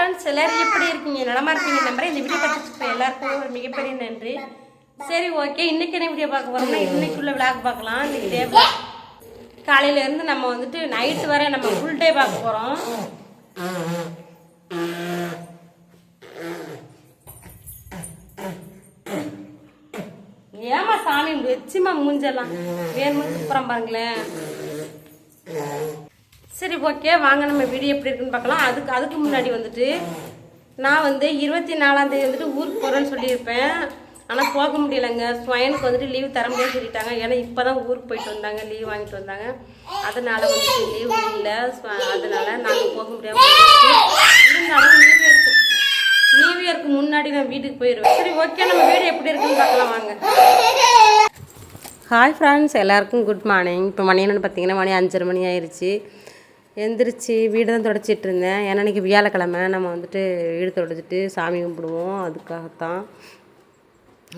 Friends, எல்லோரும் எப்படி இருக்கீங்க? நலமா இருப்பீங்க நம்புறேன். இந்த வீடியோ பார்த்துட்டு எல்லாருக்கும் ஒரு மிகப்பெரிய நன்றி. சரி, ஓகே. இன்றைக்கி என்ன வீடியோ பார்க்க போகிறோம்னா, இன்றைக்குள்ள விளாக் பார்க்கலாம். இன்றைக்கி டே காலையிலேருந்து நம்ம வந்துட்டு நைட்டு வரை நம்ம ஃபுல் டே பார்க்க போகிறோம். ஏமா சாமி வச்சுமா மூஞ்செல்லாம் வேணுமா சூப்பரம் பாருங்களேன். சரி, ஓகே, வாங்க நம்ம வீடியோ எப்படி இருக்குன்னு பார்க்கலாம். அதுக்கு முன்னாடி வந்துட்டு நான் வந்து 24ஆம் தேதி வந்துட்டு ஊருக்கு போகிறேன்னு சொல்லியிருப்பேன். ஆனால் போக முடியலைங்க. ஸ்வைனுக்கு வந்துட்டு லீவ் தர முடியாது சொல்லிட்டாங்க. ஏன்னா இப்போ தான் ஊருக்கு போயிட்டு வந்தாங்க, லீவ் வாங்கிட்டு வந்தாங்க. அதனால் வந்துட்டு லீவ் இல்லை. அதனால் நாங்கள் போக முடியாமல் இருந்தாலும் நியூ இயருக்கு முன்னாடி நான் வீட்டுக்கு போயிடுவேன். சரி, ஓகே, நம்ம வீடியோ எப்படி இருக்குன்னு பார்க்கலாம் வாங்க. ஹாய் ஃப்ரெண்ட்ஸ், எல்லாருக்கும் குட் மார்னிங். இப்போ மணி என்னென்னு பார்த்தீங்கன்னா மணி 5:30 மணி ஆயிடுச்சு. எந்திரிச்சு வீடு தான் தொடச்சிட்டு இருந்தேன். ஏன்னா இன்றைக்கி வியாழக்கிழமை நம்ம வந்துட்டு வீடு தொடச்சிட்டு சாமி கும்பிடுவோம். அதுக்காகத்தான்.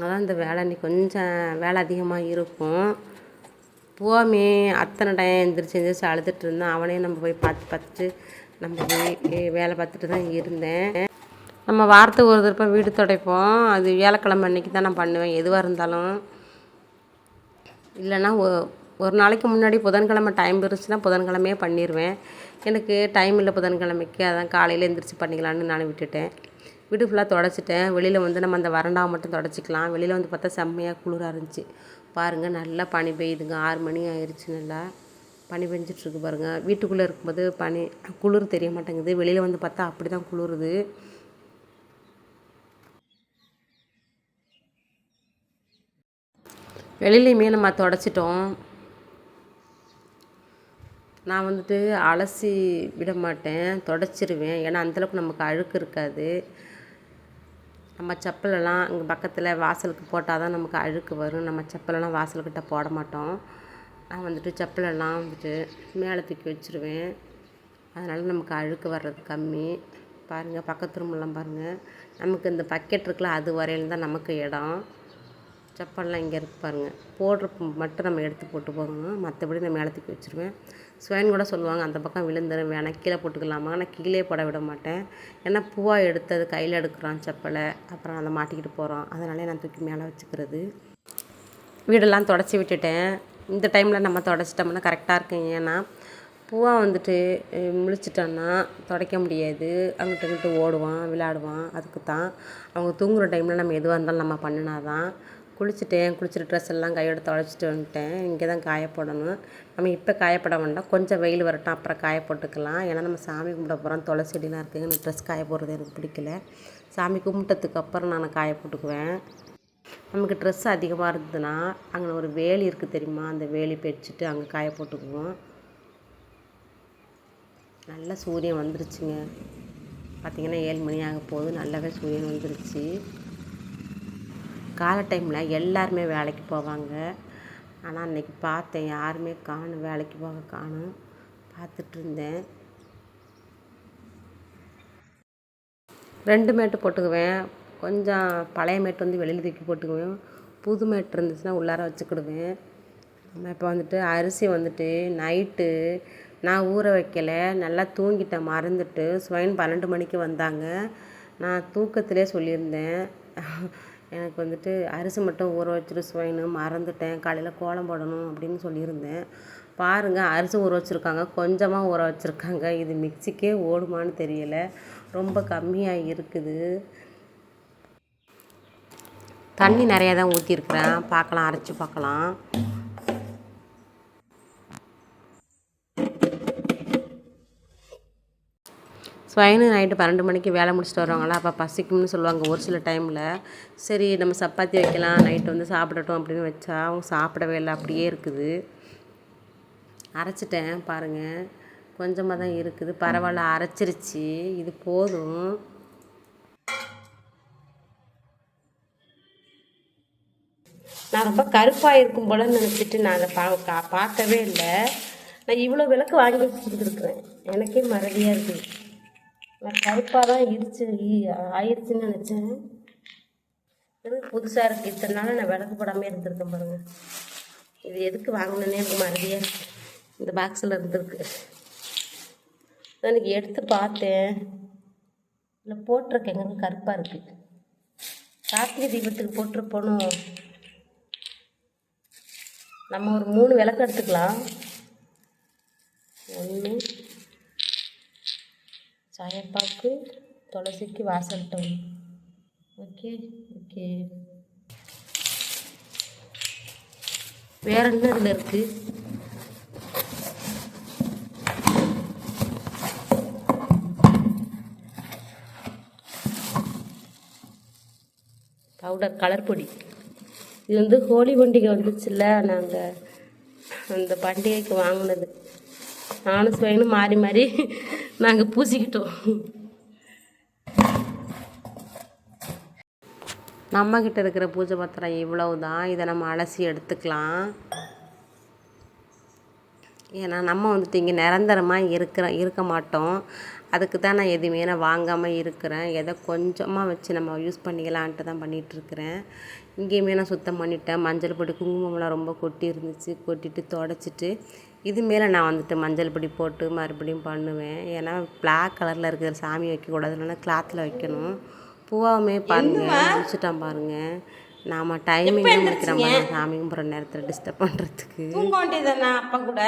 அதான் இந்த வேலை இன்றைக்கி கொஞ்சம் வேலை அதிகமாக இருக்கும். போமே அத்தனை டைம் எந்திரிச்சு அழுதுட்டு இருந்தேன். அவனையும் நம்ம போய் பார்த்துட்டு நம்ம போய் வேலை பார்த்துட்டு தான் இருந்தேன். நம்ம வாரத்துக்கு ஒரு தடவை வீடு துடைப்போம். அது வியாழக்கிழமை அன்றைக்கி தான் நான் பண்ணுவேன், எதுவாக இருந்தாலும். இல்லைன்னா ஒரு நாளைக்கு முன்னாடி புதன்கிழமை டைம் இருந்துச்சுன்னா புதன்கிழமையே பண்ணிடுவேன். எனக்கு டைம் இல்லை புதன்கிழமைக்கு, அதான் காலையில் எந்திரிச்சு பண்ணிக்கலான்னு நான் விட்டுட்டேன். வீடு ஃபுல்லாக தொடச்சிட்டேன். வெளியில் வந்து நம்ம அந்த வறண்டாவை மட்டும் தொடச்சிக்கலாம். வெளியில் வந்து பார்த்தா செம்மையாக குளிராக இருந்துச்சு. பாருங்கள், நல்லா பனி பெய்யுதுங்க. 6 மணி ஆயிடுச்சு. நல்லா பனி பெஞ்சிட்ருக்கு பாருங்கள். வீட்டுக்குள்ளே இருக்கும்போது குளிர் தெரிய மாட்டேங்குது. வெளியில் வந்து பார்த்தா அப்படி தான் குளிருது. வெளியிலையுமே நம்ம தொடச்சிட்டோம். நான் வந்துட்டு அலசி விட மாட்டேன், தொடச்சிருவேன். ஏன்னா அந்தளவுக்கு நமக்கு அழுக்கு இருக்காது. நம்ம செப்பலெல்லாம் இங்கே பக்கத்தில் வாசலுக்கு போட்டால் தான் நமக்கு அழுக்கு வரும். நம்ம செப்பலெல்லாம் வாசல்கிட்ட போட மாட்டோம். நான் வந்துட்டு செப்பலெல்லாம் வந்துட்டு மேலே தூக்கி வச்சுருவேன். அதனால் நமக்கு அழுக்கு வர்றது கம்மி. பாருங்கள், பக்கத்து ரூமெல்லாம் பாருங்கள். நமக்கு இந்த பக்கெட் இருக்குல்ல, அது வரையில தான் நமக்கு இடம். செப்பல்லாம் இங்கே இருக்கு பாருங்கள். போடுற மட்டும் நம்ம எடுத்து போட்டு போகணும். மற்றபடி நான் மேலே தூக்கி வச்சுருவேன். ஸ்வைன் கூட சொல்லுவாங்க, அந்த பக்கம் விழுந்துடும், வேணால் கீழே போட்டுக்கலாமா. ஆனால் கீழே போட விட மாட்டேன். ஏன்னா பூவாக எடுத்தது கையில் எடுக்கிறான் செப்பலை, அப்புறம் அதை மாட்டிக்கிட்டு போகிறோம். அதனாலே நான் தூக்கி மேலே வச்சுக்கிறது. வீடெல்லாம் தொடச்சி விட்டுட்டேன். இந்த டைமில் நம்ம தொடச்சிட்டோம்னா கரெக்டாக இருக்கும். ஏன்னா பூவாக வந்துட்டு முழிச்சிட்டோன்னா துடைக்க முடியாது. அங்கிட்ட இங்கிட்ட ஓடுவான், விளையாடுவான். அதுக்கு தான் அவங்க தூங்குகிற டைமில் நம்ம எதுவாக இருந்தாலும் நம்ம பண்ணினா தான். குளிச்சுட்டு ட்ரெஸ் எல்லாம் கையோட துடைச்சிட்டு வந்துட்டேன். இங்கே தான் காய போடணும். நம்ம இப்போ காயப்பட வேண்டாம், கொஞ்சம் வெயில் வரட்டும், அப்புறம் காய போட்டுக்கலாம். ஏன்னா நம்ம சாமி கும்பிட போகிறோம். துளசி செடிலாம் இருக்குங்க. எனக்கு ட்ரெஸ் காய போடுறது எனக்கு பிடிக்கல. சாமி கும்பிட்டதுக்கு அப்புறம் நான் காய போட்டுக்குவேன். நமக்கு ட்ரெஸ் அதிகமாக இருந்ததுன்னா அங்கே ஒரு வேலி இருக்குது தெரியுமா, அந்த வேலி பிடிச்சிட்டு அங்கே காய போட்டுக்குவோம். நல்லா சூரியன் வந்துருச்சுங்க. பார்த்திங்கன்னா 7 மணி ஆக போகுது. நல்லாவே சூரியன் வந்துருச்சு. காலை டைமில் எல்லாருமே வேலைக்கு போவாங்க. ஆனால் அன்றைக்கி பார்த்தேன், யாருமே காணும், வேலைக்கு போக காணும். பார்த்துட்டு இருந்தேன். 2 மேட்டு போட்டுக்குவேன். கொஞ்சம் பழைய மேட்டு வந்து வெளியில் தூக்கி போட்டுக்குவேன். புது மேட்டு இருந்துச்சுன்னா உள்ளார வச்சுக்கிடுவேன். நம்ம இப்போ வந்துட்டு அரிசி வந்துட்டு நைட்டு நான் ஊற வைக்கலை, நல்லா தூங்கிட்டேன், மறந்துட்டு. ஸ்வைன் 12 மணிக்கு வந்தாங்க. நான் தூக்கத்திலே சொல்லியிருந்தேன், எனக்கு வந்துட்டு அரிசி மட்டும் ஊற வச்சுட்டு ஸ்வைனு மறந்துட்டேன், காலையில் கோலம் போடணும் அப்படின்னு சொல்லியிருந்தேன். பாருங்கள், அரிசி ஊற வச்சுருக்காங்க, கொஞ்சமாக ஊற வச்சுருக்காங்க. இது மிக்சிக்கே ஓடுமான்னு தெரியலை, ரொம்ப கம்மியாக இருக்குது. தண்ணி நிறையா தான் ஊற்றிருக்கிறேன். பார்க்கலாம், அரைச்சி பார்க்கலாம். ஸ்வைனு நைட்டு 12 மணிக்கு வேலை முடிச்சுட்டு வருவாங்களா, அப்போ பசிக்கும்னு சொல்லுவாங்க ஒரு சில டைமில். சரி, நம்ம சப்பாத்தி வைக்கலாம், நைட்டு வந்து சாப்பிடட்டும் அப்படின்னு வச்சா அவங்க சாப்பிடவே இல்லை, அப்படியே இருக்குது. அரைச்சிட்டேன் பாருங்கள், கொஞ்சமாக தான் இருக்குது. பரவாயில்ல, அரைச்சிருச்சு, இது போதும். நான் ரொம்ப கருப்பாக இருக்கும் போல நினச்சிட்டு நான் அதை பார்க்கவே இல்லை. நான் இவ்வளோ விளக்கு வாங்கி வச்சுருந்துருக்குறேன், எனக்கே மறதியாக இருக்குது. நான் கருப்பாக தான் ஆயிடுச்சுன்னு நினச்சேன். எனக்கு புதுசாக இருக்குது. இத்தனை நாள் நான் விளக்கு போடாமல் இருந்திருக்கேன் பாருங்கள். இது எதுக்கு வாங்கினேன்னே எனக்கு மறதியாக இருக்குது. இந்த பாக்ஸில் இருந்திருக்கு, எனக்கு எடுத்து பார்த்தேன். இல்லை போட்டிருக்கேங்க, கருப்பாக இருக்குது. கார்த்திகை தீபத்துக்கு போட்டிருப்போனும். நம்ம ஒரு 3 விளக்கு எடுத்துக்கலாம். 1 சாயப்பாக்கு, துளசிக்கு, வாசல்கிட்ட 1. Okay okay. வேற என்ன இதில் இருக்குது? பவுடர், கலர் பொடி. இது வந்து ஹோலி பண்டிகை வந்துச்சுல்ல, நாங்கள் அந்த பண்டிகைக்கு வாங்கினது. நானும் சுவைனும் மாறி மாறி நாங்கள் பூசிக்கிட்டோம். நம்மக்கிட்ட இருக்கிற பூஜை பத்திரம் இவ்வளவு தான். இதை நம்ம அலசி எடுத்துக்கலாம். ஏன்னா நம்ம வந்துட்டு இங்கே நிரந்தரமாக இருக்க மாட்டோம். அதுக்கு தான் நான் எதுவுமே நான் வாங்காமல் இருக்கிறேன். எதை கொஞ்சமாக வச்சு நம்ம யூஸ் பண்ணிக்கலான்ட்டு தான் பண்ணிகிட்ருக்கிறேன். இங்கேயுமே நான் சுத்தம் பண்ணிட்டேன். மஞ்சள் பொடி, குங்குமம்லாம் ரொம்ப கொட்டி இருந்துச்சு. கொட்டிட்டு தொடச்சிட்டு இது மேலே நான் வந்துட்டு மஞ்சள் பொடி போட்டு மறுபடியும் பண்ணுவேன். ஏன்னா பிளாக் கலரில் இருக்கிற சாமி வைக்கக்கூடாது, இல்லைன்னா கிளாத்தில் வைக்கணும். பூவாவுமே பாருங்கள் முடிச்சுட்டான் பாருங்கள். நாம் டைமிங் முடிக்கிற மாதிரி சாமி கும்பிட்ற நேரத்தில் டிஸ்டர்ப் பண்ணுறதுக்கு. தூங்க வேண்டியதானே அப்பா கூட.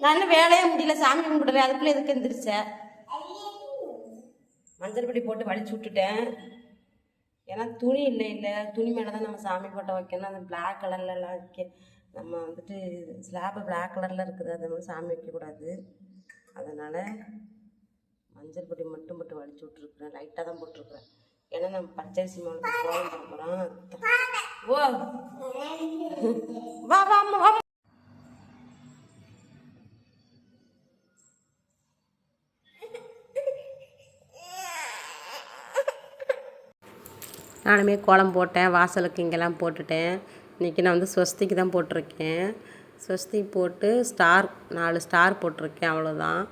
நான் இன்னும் வேலையே முடியல, சாமி கும்பிடவே. அதுக்குள்ளே எதுக்கு எழுந்திரிச்சேன்? மஞ்சள் பொடி போட்டு வலிச்சு விட்டுட்டேன். ஏன்னா துணி இல்லை, துணி மேலே தான் நம்ம சாமி போட்டோ வைக்கணும். அந்த பிளாக் கலர்லலாம் வைக்க நம்ம வந்துட்டு ஸ்லாப்பு பிளாக் கலரில் இருக்குது, அதை வந்து சாமி வைக்கக்கூடாது. அதனால் மஞ்சள் பொடி மட்டும் போட்டு வலிச்சு விட்ருக்குறேன். லைட்டாக தான் போட்டிருக்குறேன். ஏன்னா நம்ம பச்சரிசி மாவுக்கு கோலம் போட போகிறோம். ஓ வா வா வா. நானுமே கோலம் போட்டேன், வாசலுக்கு இங்கெல்லாம் போட்டுட்டேன். இன்றைக்கி நான் வந்து ஸ்வஸ்திக்கு தான் போட்டிருக்கேன். ஸ்வஸ்திக்கு போட்டு 4 ஸ்டார் போட்டிருக்கேன், அவ்வளோதான்.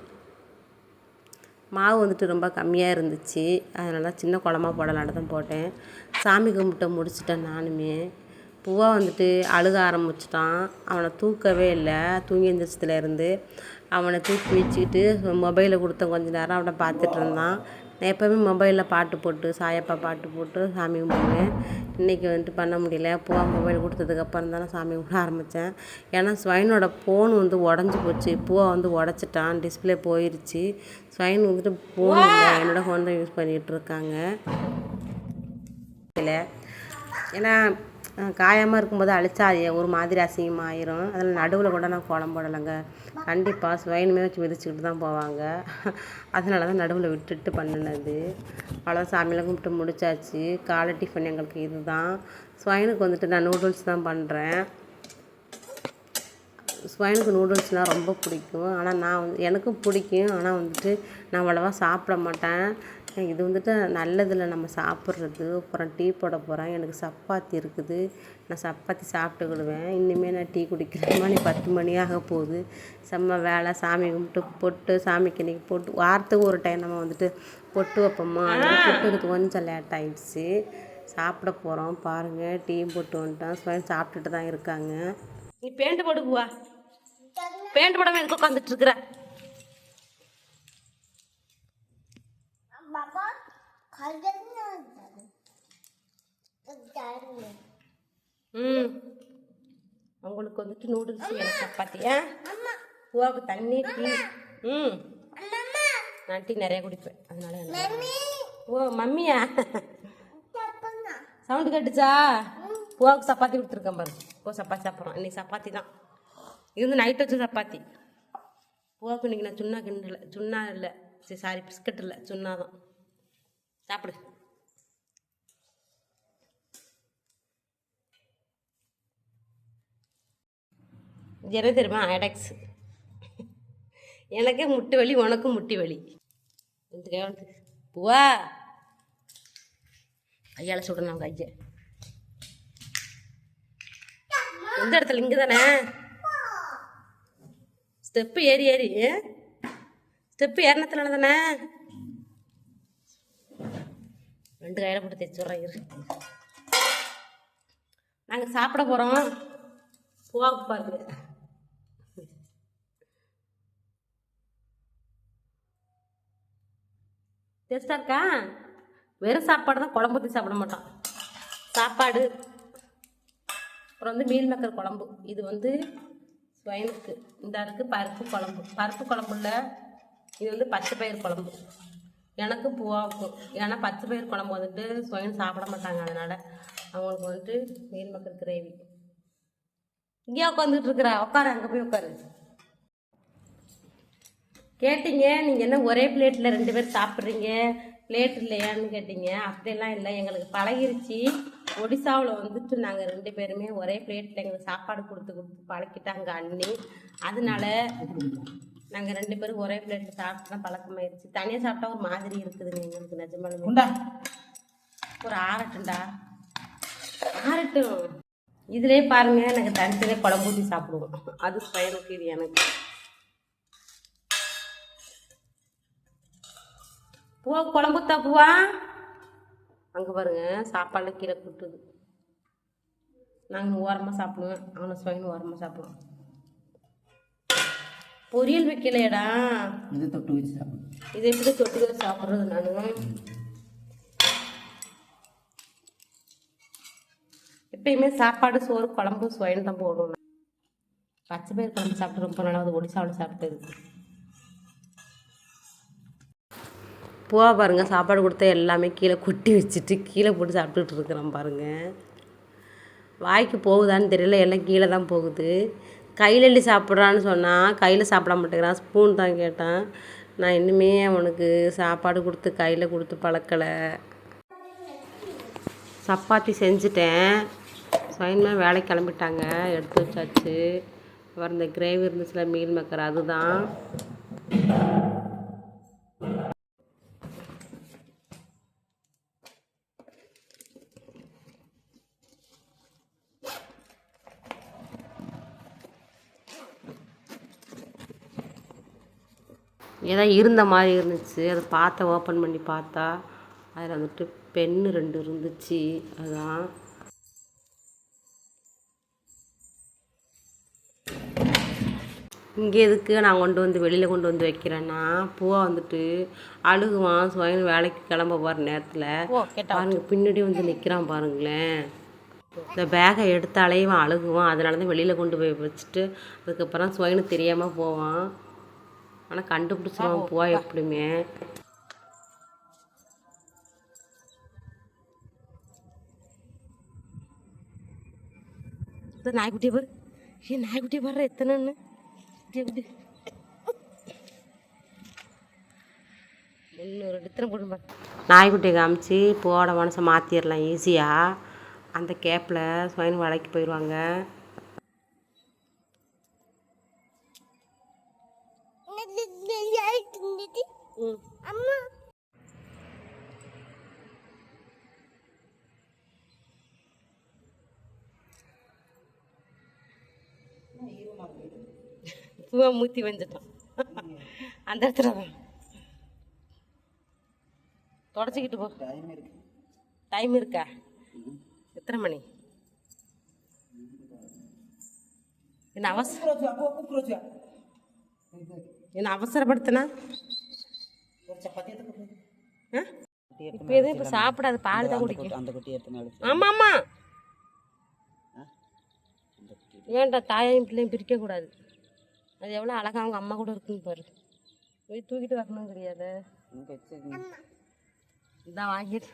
மாவு வந்துட்டு ரொம்ப கம்மியாக இருந்துச்சு, அதனால சின்ன குழம்பா போடலான்னு தான் போட்டேன். சாமி கும்பிட்டு முடிச்சிட்டேன். நானுமே பூவா வந்துட்டு அழுக ஆரம்பிச்சிட்டான். அவனை தூக்கவே இல்லை. தூங்கி எழுந்திரிச்சதுலேருந்து அவனை தூக்கி வச்சுக்கிட்டு மொபைலை கொடுத்தேன். கொஞ்சம் நேரம் அவனை பார்த்துட்டு இருந்தான். நான் எப்போவுமே மொபைலில் பாட்டு போட்டு சாயப்பா பாட்டு போட்டு சாமி கும்பிடுவேன். இன்றைக்கி வந்துட்டு பண்ண முடியல. பூவா மொபைல் கொடுத்ததுக்கப்புறம் தான் நான் சாமி கும்பிட ஆரம்பித்தேன். ஏன்னா ஸ்வைனோட ஃபோன் வந்து உடஞ்சி போச்சு. பூவா வந்து உடச்சிட்டான், டிஸ்பிளே போயிடுச்சு. ஸ்வைன் வந்துட்டு ஃபோன் இல்லை, என்னோடய ஃபோன் தான் யூஸ் பண்ணிகிட்டு இருக்காங்க. இல்லை ஏன்னா காயமாக இருக்கும்போது அழிச்சா ஒரு மாதிரி அசிங்கமாக ஆயிரும். அதில் நடுவில் கூட நான் கோலம் போடலைங்க. கண்டிப்பாக ஸ்வைனுமே வச்சு மிதிச்சுக்கிட்டு தான் போவாங்க. அதனால தான் நடுவில் விட்டுட்டு பண்ணினது. அவ்வளோ சாமியெல்லாம் கும்பிட்டு முடிச்சாச்சு. காலை டிஃபன் எங்களுக்கு இது தான். ஸ்வைனுக்கு வந்துட்டு நான் நூடுல்ஸ் தான் பண்ணுறேன். ஸ்வைனுக்கு நூடுல்ஸ்னால் ரொம்ப பிடிக்கும். ஆனால் நான் வந்து எனக்கும் பிடிக்கும், ஆனால் வந்துட்டு நான் அவ்வளோவா சாப்பிட மாட்டேன். இது வந்துட்டு நல்லதில்லை நம்ம சாப்பிட்றது. அப்புறம் டீ போட போகிறேன். எனக்கு சப்பாத்தி இருக்குது, நான் சப்பாத்தி சாப்பிட்டுக்கிடுவேன். இனிமேல் நான் டீ குடிக்கிறேன். மணி 10 மணி ஆக போகுது. செம்ம வேலை. சாமி கும்பிட்டு பொட்டு சாமிக்கு இன்றைக்கி பொட்டு வாரத்துக்கு ஒரு டைம் நம்ம வந்துட்டு பொட்டு வைப்போமா, அதனால பொட்டுக்கு கொஞ்சம் லேட் ஆகிடுச்சு. சாப்பிட போகிறோம். பாருங்கள், டீயும் போட்டு வந்துட்டோம். ஸ்வைன் சாப்பிட்டுட்டு தான் இருக்காங்க. நீ பேண்ட் போடுவா, பேண்ட் போடாமல் எதுக்கு உட்காந்துட்டு இருக்கிற? உங்களுக்கு வந்துட்டு நூடுல்ஸ், எனக்கு சப்பாத்தி. பூவாவுக்கு தண்ணி, டீ. நான் டீ நிறைய குடிப்பேன், அதனால. ஓ மம்மியா, சவுண்டு கேட்டுச்சா? பூவாவுக்கு சப்பாத்தி கொடுத்துருக்கேன் பாரு. பூ சப்பாத்தி சாப்பிட்றோம். இன்னைக்கு சப்பாத்தி தான். இது வந்து நைட் வச்ச சப்பாத்தி. பூவாவுக்கு இன்னைக்கு நான் சுண்ணா கிண்டல, சுண்ணா இல்லை, சாரி பிஸ்கட் இல்லை, சுண்ணா தான். சாப்பிடு. இது என்ன தெரியுமா? ஐடெக்ஸ். எனக்கே முட்டி வலி, உனக்கும் முட்டி வலி. வந்து பூவா கையால் சுடணும். கையை எந்த இடத்துல? இங்கே தானே ஸ்டெப்பு ஏறி ஸ்டெப்பு ஏறினத்துல தானே. 2 கையில் போட்டு தைச்சுட்றேன். இரு, நாங்கள் சாப்பிட போகிறோம். பூவாவுக்கு பாருங்க. டேஸ்ட்டாக இருக்கா? வெறும் சாப்பாடு தான், குழம்பு ஊற்றி சாப்பிட மாட்டோம். சாப்பாடு அப்புறம் வந்து மீல் மேக்கர் குழம்பு. இது வந்து ஸ்வயனுக்கு இந்த இருக்குது பருப்பு குழம்பு. பருப்பு குழம்புல இது வந்து பச்சை பயிர் குழம்பு. எனக்கு பூவாவுக்கும். ஏன்னா பச்சை பயிர் குழம்பு வந்துட்டு ஸ்வயன் சாப்பிட மாட்டாங்க, அதனால் அவங்களுக்கு வந்துட்டு மீல் மேக்கர் கிரேவி. இங்கேயா உட்காந்துட்டு இருக்கிறா? உட்காரு, அங்கே போய் உட்காரு. கேட்டீங்க நீங்கள் என்ன ஒரே பிளேட்டில் 2 பேர் சாப்பிட்றீங்க, பிளேட் இல்லையான்னு கேட்டீங்க. அப்படியெல்லாம் இல்லை, எங்களுக்கு பழகிருச்சு. ஒடிசாவில் வந்துட்டு நாங்கள் 2 பேருமே ஒரே பிளேட்டில் எங்களுக்கு சாப்பாடு கொடுத்து பழக்கிட்டாங்க அண்ணி. அதனால நாங்கள் 2 பேரும் ஒரே பிளேட்டில் சாப்பிட்டு தான் பழக்கமாயிருச்சு. தனியாக சாப்பிட்டா ஒரு மாதிரி இருக்குதுங்க எங்களுக்கு நிஜமாலுமே. ஒரு ஆறட்டும்டா, ஆறட்டும். இதிலே பாருங்கள், எனக்கு தனித்தனியே குழம்பு ஊற்றி சாப்பிடுவோம். அது ஸ்வயனுக்கு, இது எனக்கு. பூவா குழம்புத்தா பூவா? அங்கே பாருங்க, சாப்பாடில் கீழே கொட்டுது. நாங்கள் ஓரமாக சாப்பிடுவேன், அவனை ஸ்வயன் ஓரமாக சாப்பிடுவோம். பொரியல் வைக்கலையடா, இது தொட்டு வச்சு சாப்பிடுவோம். இது எப்படி தொட்டு வச்சு சாப்பிட்றது? நான் எப்பயுமே சாப்பாடு சோறு குழம்பு ஸ்வயன் தான் போடணும். பச்சை பயிர் குழம்பு சாப்பிட்டு ரொம்ப நாளாவது ஒடிசாவில் சாப்பிட்டது. பூவா பாருங்கள், சாப்பாடு கொடுத்தா எல்லாமே கீழே கொட்டி வச்சுட்டு கீழே போட்டு சாப்பிட்டுட்டு இருக்கிறான் பாருங்கள். வாய்க்கு போகுதான்னு தெரியல, எல்லாம் கீழே தான் போகுது. கையில் அள்ளி சாப்பிட்றான்னு சொன்னால் கையில் சாப்பிட மாட்டேங்கிறான், ஸ்பூன் தான் கேட்டான். நான் இன்னுமே அவனுக்கு சாப்பாடு கொடுத்து கையில் கொடுத்து பழக்கலை. சப்பாத்தி செஞ்சுட்டேன். ஸ்வயன்மே வேலைக்கு கிளம்பிட்டாங்க, எடுத்து வச்சாச்சு. அப்புறம் இந்த கிரேவி இருந்துச்சுல மீல் மேக்கர், அதுதான். ஏதோ இருந்த மாதிரி இருந்துச்சு, அதை பார்த்த ஓப்பன் பண்ணி பார்த்தா அதில் வந்துட்டு பென்னு 2 இருந்துச்சு. அதுதான் இங்கே எதுக்கு நான் வெளியில் கொண்டு வந்து வைக்கிறேன்னா, பூவா வந்துட்டு அழுகுவான். ஸ்வயன் வேலைக்கு கிளம்ப போகிற நேரத்தில் பாருங்க பின்னாடி வந்து நிற்கிறான் பாருங்களேன். இந்த பேகை எடுத்தாலே இவன் அழுகுவான். அதனால தான் வெளியில் கொண்டு போய் வச்சுட்டு அதுக்கப்புறம் ஸ்வயனு தெரியாமல் போவான். ஆனால் கண்டுபிடிச்சிருவான் பூவா எப்படியுமே. நாய்க்குட்டியை பாரு, நாய்க்குட்டியை பாரு எத்தனைன்னு. நாய்க்குட்டியை காமிச்சு பூவோட மனசை மாற்றிடலாம் ஈஸியாக. அந்த கேப்பில் ஸ்வயன் வேலைக்கு போயிடுவாங்க. பூவா மூத்தி வந்துட்டான் அந்த இடத்துல தான். தொடச்சிக்கிட்டு போ. டைம் இருக்கா? எத்தனை மணி? என்ன அவசரப்படுத்தினா? இப்போ எதுவும் இப்போ சாப்பிடாது, பால் தான் குடிக்கும். ஆமாம் ஆமாம், ஏன்டா தாயையும் பிள்ளையும் பிரிக்கக்கூடாது. அது எவ்வளோ அழகாக அவங்க அம்மா கூட இருக்குன்னு பாரு. போய் தூக்கிட்டு வரணும் கிடையாது. இதான் வாங்கிட்டு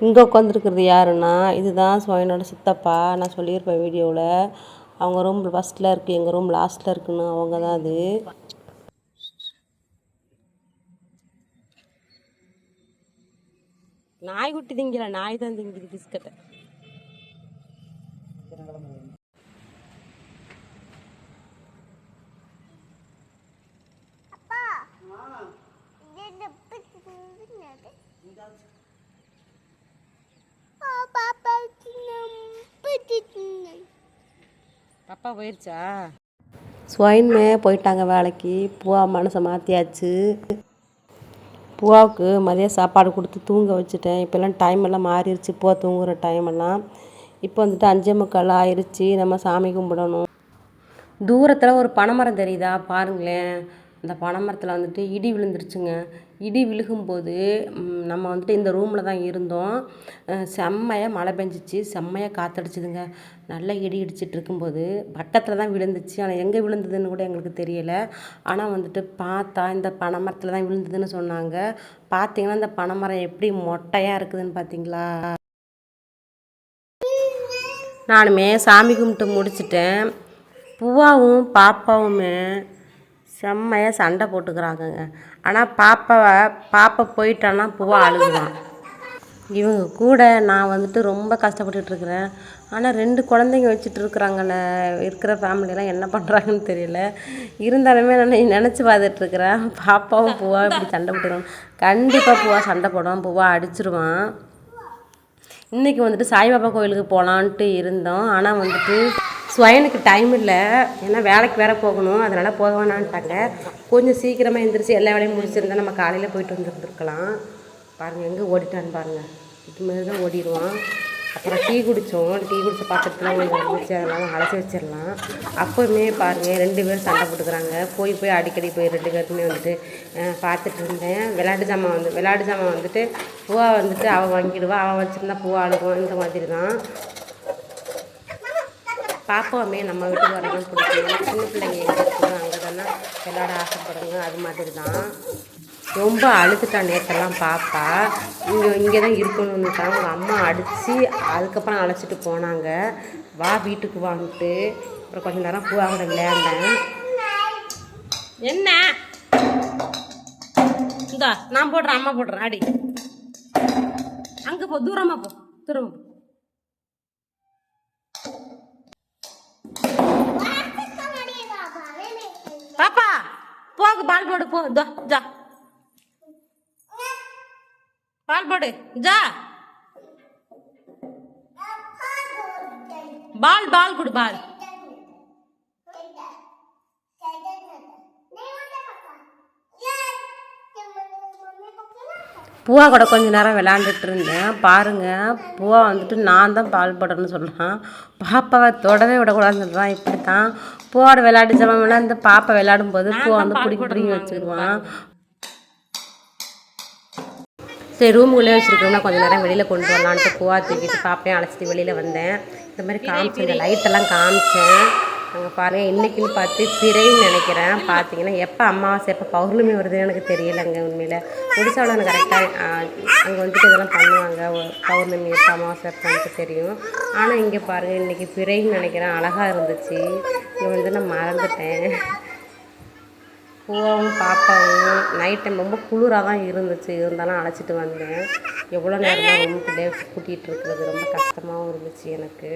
இங்கே உட்காந்துருக்குறது யாருன்னா, இதுதான் ஸ்வயனோட சித்தப்பா. நான் சொல்லியிருப்பேன் வீடியோவில். அவங்க ரூம் ஃபஸ்ட்டில் இருக்குது, எங்கள் ரூம் லாஸ்ட்டில் இருக்குன்னு. அவங்க தான் அது. நாய்க்குட்டி திங்கல, நாய் தான் திங்குது பிஸ்கட்டை. பாப்பா போயிடுச்சா? ஸ்வயன்மே போயிட்டாங்க வேலைக்கு. பூவா மனசை மாற்றியாச்சு. பூவாவுக்கு மதியம் சாப்பாடு கொடுத்து தூங்க வச்சுட்டேன். இப்போல்லாம் டைம் எல்லாம் மாறிடுச்சு, பூவா தூங்குகிற டைம் எல்லாம். இப்போ வந்துட்டு 5:45 ஆயிடுச்சு. நம்ம சாமி கும்பிடணும். தூரத்தில் ஒரு பனைமரம் தெரியுதா பாருங்களேன். அந்த பனைமரத்தில் வந்துட்டு இடி விழுந்துருச்சுங்க. இடி விழுகும்போது நம்ம வந்துட்டு இந்த ரூமில் தான் இருந்தோம். செம்மையாக மழை பெஞ்சிச்சு, செம்மையாக காற்றடிச்சிதுங்க. நல்லா இடி இடிச்சிட்டு இருக்கும்போது பக்கத்தில் தான் விழுந்துச்சு. ஆனால் எங்கே விழுந்ததுன்னு கூட எங்களுக்கு தெரியலை. ஆனால் வந்துட்டு பார்த்தா இந்த பனைமரத்தில் தான் விழுந்ததுன்னு சொன்னாங்க. பார்த்தீங்கன்னா இந்த பனைமரம் எப்படி மொட்டையாக இருக்குதுன்னு பார்த்தீங்களா. நானுமே சாமி கும்பிட்டு முடிச்சிட்டேன். பூவாவும் பாப்பாவுமே செம்மையாக சண்டை போட்டுக்கிறாங்கங்க. ஆனால் பாப்பா போயிட்டான்னா பூவா அழுகுவான். இவங்க கூட நான் வந்துட்டு ரொம்ப கஷ்டப்பட்டுட்ருக்குறேன். ஆனால் 2 குழந்தைங்க வச்சுட்டு இருக்கிறாங்கல்ல, இருக்கிற ஃபேமிலியெல்லாம் என்ன பண்ணுறாங்கன்னு தெரியல. இருந்தாலுமே நான் நினச்சி பார்த்துட்ருக்குறேன், பாப்பாவும் பூவா இப்படி சண்டை போட்டுருவான். கண்டிப்பாக பூவா சண்டை போடுவான், பூவா அடிச்சிருவான். இன்றைக்கி வந்துட்டு சாய்பாபா கோயிலுக்கு போகலான்ட்டு இருந்தோம். ஆனால் வந்துட்டு ஸ்வயனுக்கு டைம் இல்லை, ஏன்னா வேலைக்கு வேறு போகணும். அதனால் போக வேணான்ட்டாங்க. கொஞ்சம் சீக்கிரமாக எழுந்திரிச்சு எல்லா வேலையும் முடிச்சிருந்தா நம்ம காலையில் போயிட்டு வந்துருந்துருக்கலாம். பாருங்கள் எங்கே ஓடிட்டான்னு பாருங்கள். இது மாதிரி தான் ஓடிடுவான். அப்புறம் டீ குடித்தோம். டீ குடித்த பாத்திரத்தில் கொஞ்சம் இருந்துச்சு, அதெல்லாம் அலசி வச்சிடலாம். அப்போவுமே பாருங்கள் 2 பேரும் சண்டை போட்டுக்கிறாங்க. போய் அடிக்கடி போய் 2 பேருக்குமே வந்துட்டு பார்த்துட்டு இருந்தேன். விளையாட்டு ஜாமான் வந்துட்டு பூவா வந்துட்டு அவள் வாங்கிடுவாள், அவள் வச்சுருந்தா பூவா அழுகும். இந்த மாதிரி தான் பாப்பாவுமே நம்ம வீட்டுக்கு வரதான் பிடிக்கும். சின்ன பிள்ளைங்க எங்கே இருக்குதோ அங்கே தானே விளையாட ஆசைப்படுங்க. அது மாதிரி தான் ரொம்ப அழுதுட்டா நேற்றெல்லாம் பாப்பா. இங்கே தான் இருக்கணும்னுட்டா அவங்க அம்மா அடித்து அதுக்கப்புறம் அழைச்சிட்டு போனாங்க. வா வீட்டுக்கு வாங்கிட்டு அப்புறம் கொஞ்சம் நேரம் பூவாவோட விளையாண்டேன். என்ன இந்தா நான் போடுறேன், அம்மா போடுறேன். அடி அங்கே போ, தூரமாக போ. பாப்பா போகு, பால் போடு, போ. ஜா பால் போடு, ஜா. பால் கொடு, பால். பூவா கூட கொஞ்ச நேரம் விளாண்டுட்டு இருந்தேன். பாருங்கள் பூவா வந்துட்டு நான் தான் பால் போடுறேன்னு சொல்லலாம். பாப்பாவை தொடவே விடக்கூடாதுன்னு சொல்கிறான். இப்படி தான் பூவோட விளையாட்டு ஜாமான் விளையாண்டு பாப்பா விளையாடும் போது பூவா வந்து பிடிங்கி வச்சுக்குவான். சரி ரூமுக்குள்ளே வச்சுருக்கோம்னா கொஞ்சம் நேரம் வெளியில் கொண்டு வரலான்ட்டு பூவா தூக்கிட்டு பாப்பையும் அழைச்சிட்டு வெளியில் வந்தேன். இந்த மாதிரி காமிச்சேன், இந்த லைட்டெல்லாம் காமிச்சேன். அங்கே பாருங்கள் இன்றைக்கின்னு பார்த்து பிறைன்னு நினைக்கிறேன். பார்த்தீங்கன்னா எப்போ அமாவாசை எப்போ பௌர்ணமி வருதுன்னு எனக்கு தெரியலைங்க. உண்மையில் ஒடிசாவில் எனக்கு கரெக்டாக அங்கே வந்துட்டு இதெல்லாம் பண்ணுவாங்க. பௌர்ணமி எப்போ அமாவாசை எப்போன்ட்டு தெரியும். ஆனால் இங்கே பாருங்கள் இன்றைக்கி பிறைன்னு நினைக்கிறேன். அழகாக இருந்துச்சு. இங்கே வந்து நான் மறந்துட்டேன். பூவாவும் பாப்பாவும் நைட் டைம் ரொம்ப குளிராக தான் இருந்துச்சு. இருந்தாலும் அழைச்சிட்டு வந்தேன். எவ்வளோ நேரம் தான் ரூமுக்குள்ளே கூட்டிகிட்டு இருக்கிறது ரொம்ப கஷ்டமாகவும் இருந்துச்சு எனக்கு.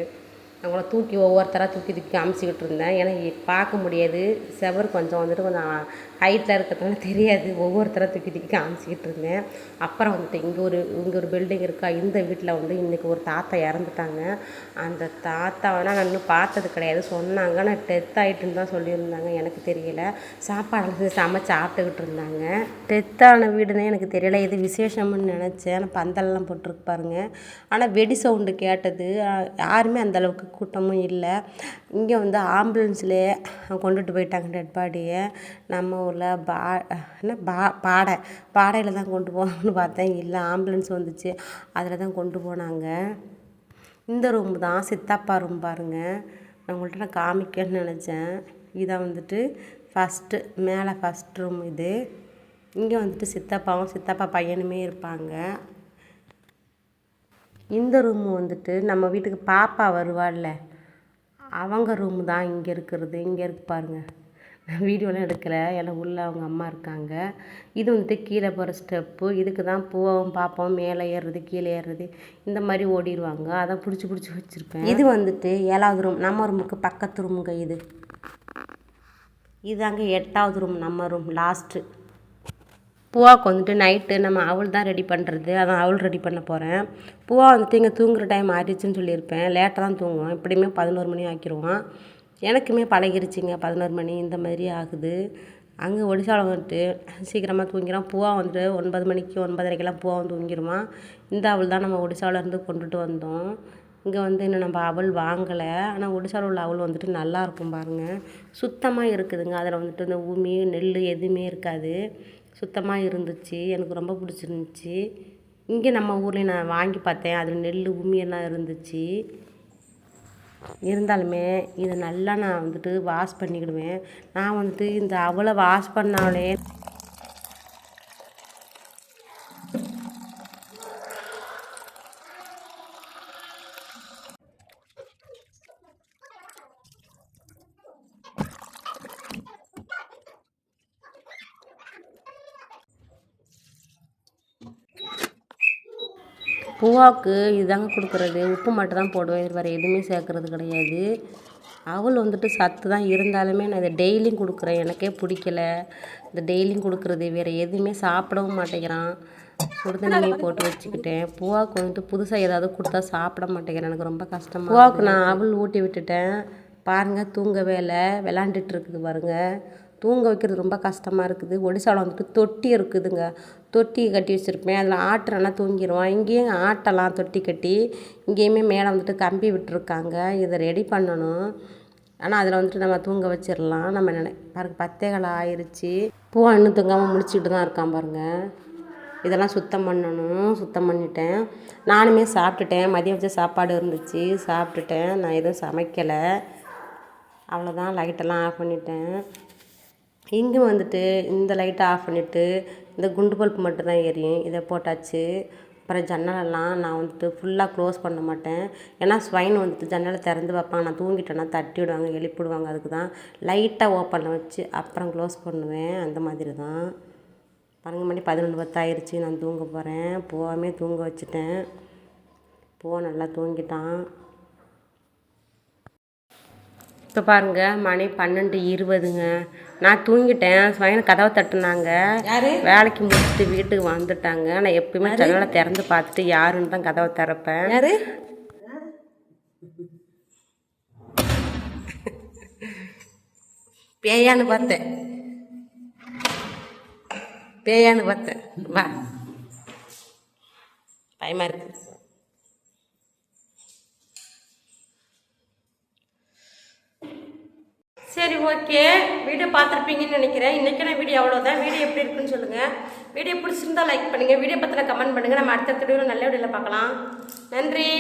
அவங்கள தூக்கி ஒவ்வொருத்தராக தூக்கி காமிச்சிக்கிட்டு இருந்தேன். ஏன்னா பார்க்க முடியாது, செவர் கொஞ்சம் வந்துட்டு கொஞ்சம் ஹைட்டில் இருக்கிறதுனால தெரியாது. ஒவ்வொருத்தராக தூக்கி காமிச்சிக்கிட்டு இருந்தேன். அப்புறம் வந்துட்டு இங்கே ஒரு பில்டிங் இருக்கா, இந்த வீட்டில் வந்து இன்றைக்கி ஒரு தாத்தா இறந்துட்டாங்க. அந்த தாத்தாவை நான் இன்னும் பார்த்தது கிடையாது. சொன்னாங்க நான் டெத் ஆகிட்டுன்னு தான் சொல்லியிருந்தாங்க. எனக்கு தெரியலை. சாப்பாடு சமைச்சு சாப்பிட்டுக்கிட்டு இருந்தாங்க. டெத்தான வீடுன்னே எனக்கு தெரியலை. இது விசேஷம்னு நினச்சேன். ஆனால் பந்தல்லாம் போட்டிருக்கு பாருங்க. ஆனால் வெடி சவுண்டு கேட்டது. யாருமே அந்தளவுக்கு கூட்டமும் இல்லை. இங்கே வந்து ஆம்புலன்ஸ்லேயே கொண்டுட்டு போயிட்டாங்க டெட் பாடியை. நம்ம ஊரில் பாடையில் தான் கொண்டு போகணும்னு பார்த்தேன். இல்லை ஆம்புலன்ஸ் வந்துச்சு, அதில் தான் கொண்டு போனாங்க. இந்த ரூம் தான் சித்தப்பா ரூம் பாருங்கள். நான் உங்கள்கிட்ட காமிக்கன்னு நினச்சேன். இதான் வந்துட்டு மேலே ஃபஸ்ட் ரூம் இது. இங்கே வந்துட்டு சித்தப்பா பையனுமே இருப்பாங்க. இந்த ரூம் வந்துட்டு நம்ம வீட்டுக்கு பாப்பா வருவாள்ல அவங்க ரூமு தான் இங்கே இருக்கிறது. இங்கே இருக்கு பாருங்கள். நான் வீடியோலாம் எடுக்கலை, ஏன்னா உள்ளே அவங்க அம்மா இருக்காங்க. இது வந்துட்டு கீழே போகிற ஸ்டெப்பு. இதுக்கு தான் பூவாவும் பாப்பாவும் மேலே ஏறுறது கீழே ஏறுறது இந்த மாதிரி ஓடிடுவாங்க. அதான் பிடிச்சி வச்சுருப்பேன். இது வந்துட்டு 7வது ரூம், நம்ம ரூமுக்கு பக்கத்து ரூமுங்க. இதாங்க 8வது ரூம், நம்ம ரூம் லாஸ்ட்டு. பூவாவுக்கு வந்துட்டு நைட்டு நம்ம அவள் தான் ரெடி பண்ணுறது. அதான் அவள் ரெடி பண்ண போகிறேன். பூவா வந்துட்டு இங்கே தூங்குகிற டைம் ஆயிடுச்சுன்னு சொல்லியிருப்பேன். லேட்டாக தான் தூங்குவான். எப்படியுமே 11 மணி ஆக்கிடுவான். எனக்குமே பழகிருச்சிங்க 11 மணி இந்த மாதிரி ஆகுது. அங்கே ஒடிசாவில் வந்துட்டு சீக்கிரமாக தூங்கிறான். பூவா வந்துட்டு 9 மணிக்கு 9:30க்கெல்லாம் பூவா வந்து தூங்கிடுவான். இந்த அவள் தான் நம்ம ஒடிசாவிலேருந்து கொண்டுட்டு வந்தோம். இங்கே வந்து இன்னும் நம்ம அவல் வாங்கலை. ஆனால் ஒடிசாவில் உள்ள அவல் வந்துட்டு நல்லாயிருக்கும் பாருங்கள். சுத்தமாக இருக்குதுங்க. அதில் வந்துட்டு இந்த உமி நெல் எதுவுமே இருக்காது. சுத்தமாக இருந்துச்சு. எனக்கு ரொம்ப பிடிச்சிருந்துச்சி. இங்கே நம்ம ஊர்லேயும் நான் வாங்கி பார்த்தேன். அதில் நெல் உமியெல்லாம் இருந்துச்சு. இருந்தாலுமே இதை நல்லா நான் வந்துட்டு வாஷ் பண்ணிக்கிடுவேன். நான் வந்துட்டு இந்த அவலை வாஷ் பண்ணாலே பூவாவுக்கு இதுதாங்க கொடுக்குறது. உப்பு மட்டும் தான் போடுவேன். இது வேறு எதுவுமே சேர்க்குறது கிடையாது. அவள் வந்துட்டு சத்து தான் இருந்தாலுமே நான் இதை டெய்லியும் கொடுக்குறேன். எனக்கே பிடிக்கல இந்த டெய்லியும் கொடுக்குறது. வேறு எதுவுமே சாப்பிடவும் மாட்டேங்கிறான். சுடுதண்ணியை போட்டு வச்சுக்கிட்டேன். பூவாவுக்கு வந்துட்டு புதுசாக ஏதாவது கொடுத்தா சாப்பிட மாட்டேங்கிறேன். எனக்கு ரொம்ப கஷ்டமாக. பூவாவுக்கு நான் அவள் ஊட்டி விட்டுட்டேன். பாருங்கள், தூங்கவே இல்லை, விளாண்டுட்டு இருக்குது பாருங்கள். தூங்க வைக்கிறது ரொம்ப கஷ்டமாக இருக்குது. ஒடிசாவில் வந்துட்டு தொட்டி இருக்குதுங்க. தொட்டி கட்டி வச்சுருப்பேன். அதில் ஆட்டுறனா தூங்கிடுவான். இங்கேயும் ஆட்டலாம் தொட்டி கட்டி. இங்கேயுமே மேலே வந்துட்டு கம்பி விட்டுருக்காங்க. இதை ரெடி பண்ணணும். ஆனால் அதில் வந்துட்டு நம்ம தூங்க வச்சிடலாம். நம்ம பாருங்க 10:15 ஆயிடுச்சு. பூவா இன்னும் தூங்காமல் முடிச்சுக்கிட்டு தான் இருக்கான் பாருங்கள். இதெல்லாம் சுத்தம் பண்ணணும். சுத்தம் பண்ணிட்டேன். நானுமே சாப்பிட்டுட்டேன். மதியம் வச்ச சாப்பாடு இருந்துச்சு, சாப்பிட்டுட்டேன். நான் எதுவும் சமைக்கலை. அவ்வளோதான். லைட்டெல்லாம் ஆஃப் பண்ணிட்டேன். இங்கே வந்துட்டு இந்த லைட்டை ஆஃப் பண்ணிவிட்டு இந்த குண்டு பல்ப் மட்டும்தான் எரியும். இதை போட்டாச்சு. அப்புறம் ஜன்னலெல்லாம் நான் வந்துட்டு ஃபுல்லாக க்ளோஸ் பண்ண மாட்டேன். ஏன்னா ஸ்வைன் வந்துட்டு ஜன்னலை திறந்து வைப்பாங்க. நான் தூங்கிட்டேன்னா தட்டி விடுவாங்க, எழுப்பிடுவாங்க. அதுக்கு தான் லைட்டாக ஓப்பனில் வச்சு அப்புறம் க்ளோஸ் பண்ணுவேன். அந்த மாதிரி தான். பாருங்க, மணி 11:10 ஆயிடுச்சு. நான் தூங்க போகிறேன். பூவாமே தூங்க வச்சுட்டேன். பூவா நல்லா தூங்கிட்டான். இப்போ பாருங்கள், மணி 12:20ங்க. நான் தூங்கிட்டேன். ஸ்வைன் கதவை தட்டுனாங்க. வேலைக்கு முடிச்சுட்டு வீட்டுக்கு வந்துட்டாங்க. நான் எப்பயுமே ஜன்னலை திறந்து பார்த்துட்டு யாருன்னு தான் கதவை திறப்பேன். பேயான்னு பார்த்தேன். வா, பயமா இருக்கு. சரி, ஓகே. வீடியோ பார்த்துருப்பீங்கன்னு நினைக்கிறேன். இன்றைக்கான வீடியோ அவ்வளோதான். வீடியோ எப்படி இருக்குன்னு சொல்லுங்கள். வீடியோ பிடிச்சிருந்தா லைக் பண்ணுங்கள். வீடியோ பற்றின கமெண்ட் பண்ணுங்கள். நம்ம அடுத்த வீடியோவில் நல்ல வீடியோவில் பார்க்கலாம். நன்றி.